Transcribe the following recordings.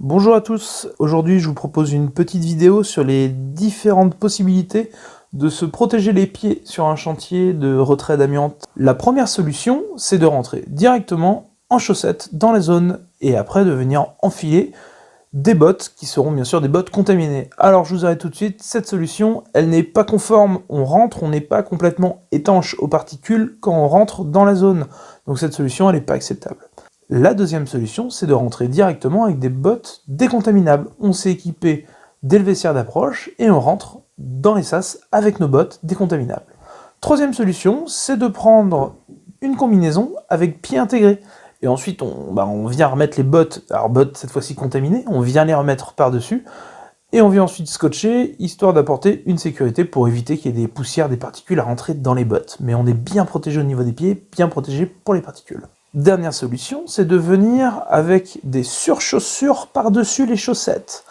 Bonjour à tous, aujourd'hui je vous propose une petite vidéo sur les différentes possibilités de se protéger les pieds sur un chantier de retrait d'amiante. La première solution, c'est de rentrer directement en chaussettes dans la zone et après de venir enfiler des bottes qui seront bien sûr des bottes contaminées. Alors je vous arrête tout de suite, cette solution, elle n'est pas conforme, on n'est pas complètement étanche aux particules quand on rentre dans la zone. Donc cette solution, elle n'est pas acceptable. La deuxième solution, c'est de rentrer directement avec des bottes décontaminables. On s'est équipé dès le vestiaire d'approche et on rentre dans les sas avec nos bottes décontaminables. Troisième solution, c'est de prendre une combinaison avec pied intégré. Et ensuite, on vient remettre les bottes, alors bottes cette fois-ci contaminées, on vient les remettre par-dessus, et on vient ensuite scotcher, histoire d'apporter une sécurité pour éviter qu'il y ait des poussières, des particules à rentrer dans les bottes. Mais on est bien protégé au niveau des pieds, bien protégé pour les particules. Dernière solution, c'est de venir avec des surchaussures par-dessus les chaussettes.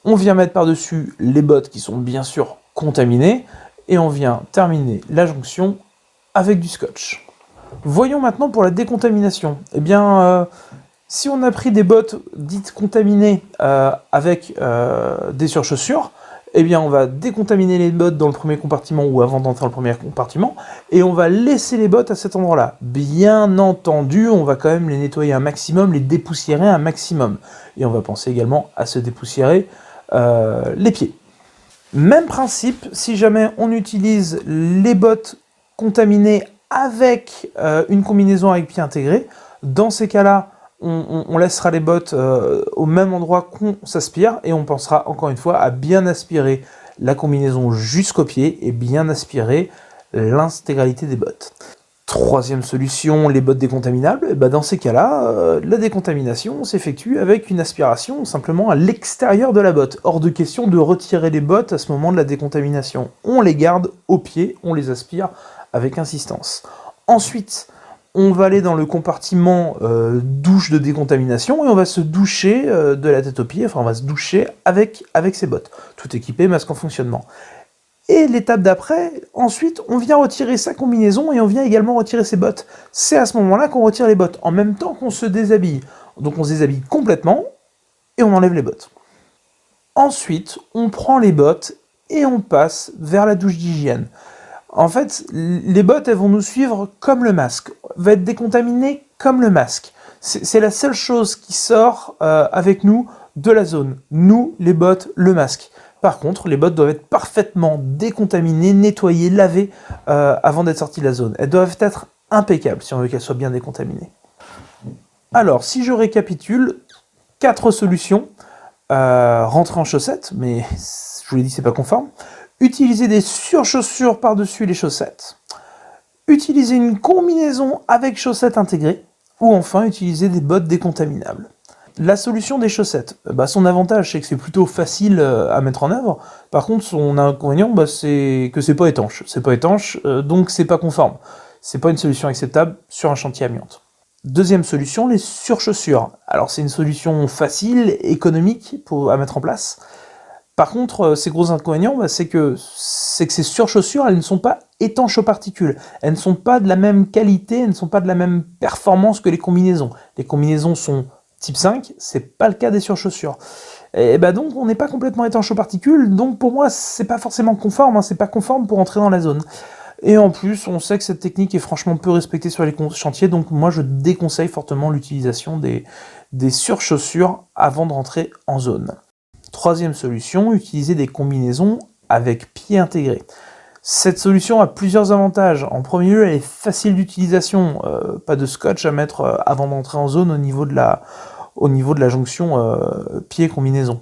On vient mettre par-dessus les bottes qui sont bien sûr contaminées, et on vient terminer la jonction avec du scotch. Voyons maintenant pour la décontamination. Eh bien, si on a pris des bottes dites contaminées avec des surchaussures, eh bien on va décontaminer les bottes dans le premier compartiment ou avant d'entrer dans le premier compartiment, et on va laisser les bottes à cet endroit-là. Bien entendu, on va quand même les nettoyer un maximum, les dépoussiérer un maximum. Et on va penser également à se dépoussiérer les pieds. Même principe, si jamais on utilise les bottes contaminées avec une combinaison avec pied intégré, dans ces cas-là, on laissera les bottes au même endroit qu'on s'aspire et on pensera encore une fois à bien aspirer la combinaison jusqu'au pied et bien aspirer l'intégralité des bottes. Troisième solution, les bottes décontaminables. Et dans ces cas-là, la décontamination s'effectue avec une aspiration simplement à l'extérieur de la botte. Hors de question de retirer les bottes à ce moment de la décontamination. On les garde au pied, on les aspire avec insistance. Ensuite, on va aller dans le compartiment douche de décontamination et on va se doucher de la tête aux pieds, enfin on va se doucher avec ses bottes. Tout équipé, masque en fonctionnement. Et l'étape d'après, ensuite, on vient retirer sa combinaison et on vient également retirer ses bottes. C'est à ce moment-là qu'on retire les bottes, en même temps qu'on se déshabille. Donc on se déshabille complètement et on enlève les bottes. Ensuite, on prend les bottes et on passe vers la douche d'hygiène. En fait, les bottes, elles vont nous suivre comme le masque, va être décontaminé comme le masque. C'est la seule chose qui sort avec nous de la zone. Nous, les bottes, le masque. Par contre, les bottes doivent être parfaitement décontaminées, nettoyées, lavées avant d'être sorties de la zone. Elles doivent être impeccables si on veut qu'elles soient bien décontaminées. Alors, si je récapitule, 4 solutions. Rentrer en chaussettes, mais je vous l'ai dit, c'est pas conforme. Utiliser des surchaussures par-dessus les chaussettes. Utiliser une combinaison avec chaussettes intégrées. Ou enfin, utiliser des bottes décontaminables. La solution des chaussettes, son avantage c'est que c'est plutôt facile à mettre en œuvre. Par contre, son inconvénient, c'est que c'est pas étanche. C'est pas étanche, donc c'est pas conforme. C'est pas une solution acceptable sur un chantier amiante. Deuxième solution, les surchaussures. Alors c'est une solution facile, économique à mettre en place. Par contre, ces gros inconvénients, c'est que ces surchaussures, elles ne sont pas étanches aux particules. Elles ne sont pas de la même qualité, elles ne sont pas de la même performance que les combinaisons. Les combinaisons sont type 5, c'est pas le cas des surchaussures. Et donc on n'est pas complètement étanche aux particules, donc pour moi c'est pas forcément conforme, c'est pas conforme pour entrer dans la zone. Et en plus, on sait que cette technique est franchement peu respectée sur les chantiers, donc moi je déconseille fortement l'utilisation des surchaussures avant de rentrer en zone. Troisième solution, utiliser des combinaisons avec pied intégré. Cette solution a plusieurs avantages. En premier lieu, elle est facile d'utilisation, pas de scotch à mettre avant d'entrer en zone au niveau de la jonction pied-combinaison.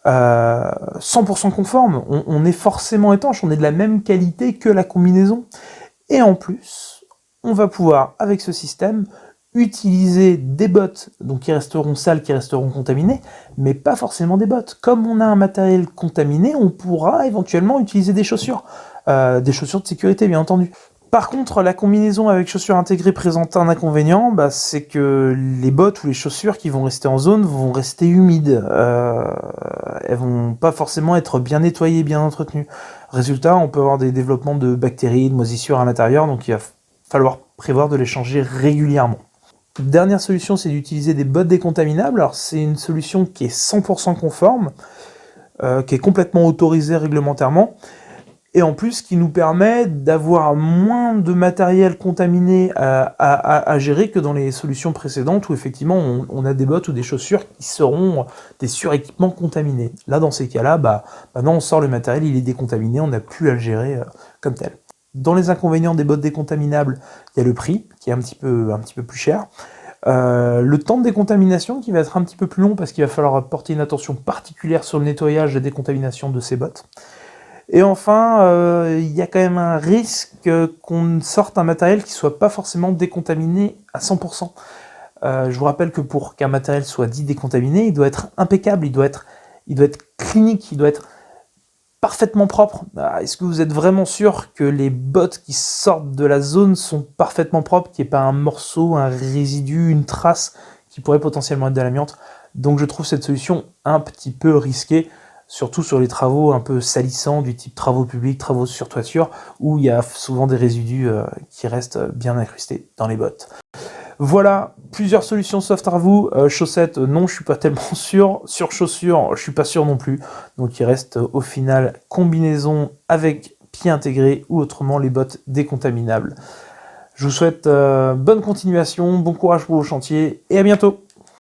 100% conforme, on est forcément étanche, on est de la même qualité que la combinaison. Et en plus, on va pouvoir, avec ce système, utiliser des bottes donc qui resteront sales, qui resteront contaminées, mais pas forcément des bottes. Comme on a un matériel contaminé, on pourra éventuellement utiliser des chaussures de sécurité bien entendu. Par contre, la combinaison avec chaussures intégrées présente un inconvénient, c'est que les bottes ou les chaussures qui vont rester en zone vont rester humides. Elles vont pas forcément être bien nettoyées, bien entretenues. Résultat, on peut avoir des développements de bactéries, de moisissures à l'intérieur, donc il va falloir prévoir de les changer régulièrement. Dernière solution, c'est d'utiliser des bottes décontaminables. Alors c'est une solution qui est 100% conforme, qui est complètement autorisée réglementairement, et en plus qui nous permet d'avoir moins de matériel contaminé à gérer que dans les solutions précédentes où effectivement on a des bottes ou des chaussures qui seront des suréquipements contaminés. Là dans ces cas-là, maintenant on sort le matériel, il est décontaminé, on n'a plus à le gérer comme tel. Dans les inconvénients des bottes décontaminables, il y a le prix qui est un petit peu plus cher. Le temps de décontamination qui va être un petit peu plus long parce qu'il va falloir porter une attention particulière sur le nettoyage et la décontamination de ces bottes. Et enfin, il y a quand même un risque qu'on sorte un matériel qui ne soit pas forcément décontaminé à 100%. Je vous rappelle que pour qu'un matériel soit dit décontaminé, il doit être impeccable, il doit être clinique, il doit être parfaitement propre. Est-ce que vous êtes vraiment sûr que les bottes qui sortent de la zone sont parfaitement propres, qu'il n'y ait pas un morceau, un résidu, une trace qui pourrait potentiellement être de l'amiante? Donc je trouve cette solution un petit peu risquée, surtout sur les travaux un peu salissants du type travaux publics, travaux sur toiture, où il y a souvent des résidus qui restent bien incrustés dans les bottes. Voilà, plusieurs solutions soft à vous. Chaussettes, non, je suis pas tellement sûr. Sur chaussures, je suis pas sûr non plus. Donc il reste au final combinaison avec pied intégré ou autrement les bottes décontaminables. Je vous souhaite bonne continuation, bon courage pour vos chantiers et à bientôt.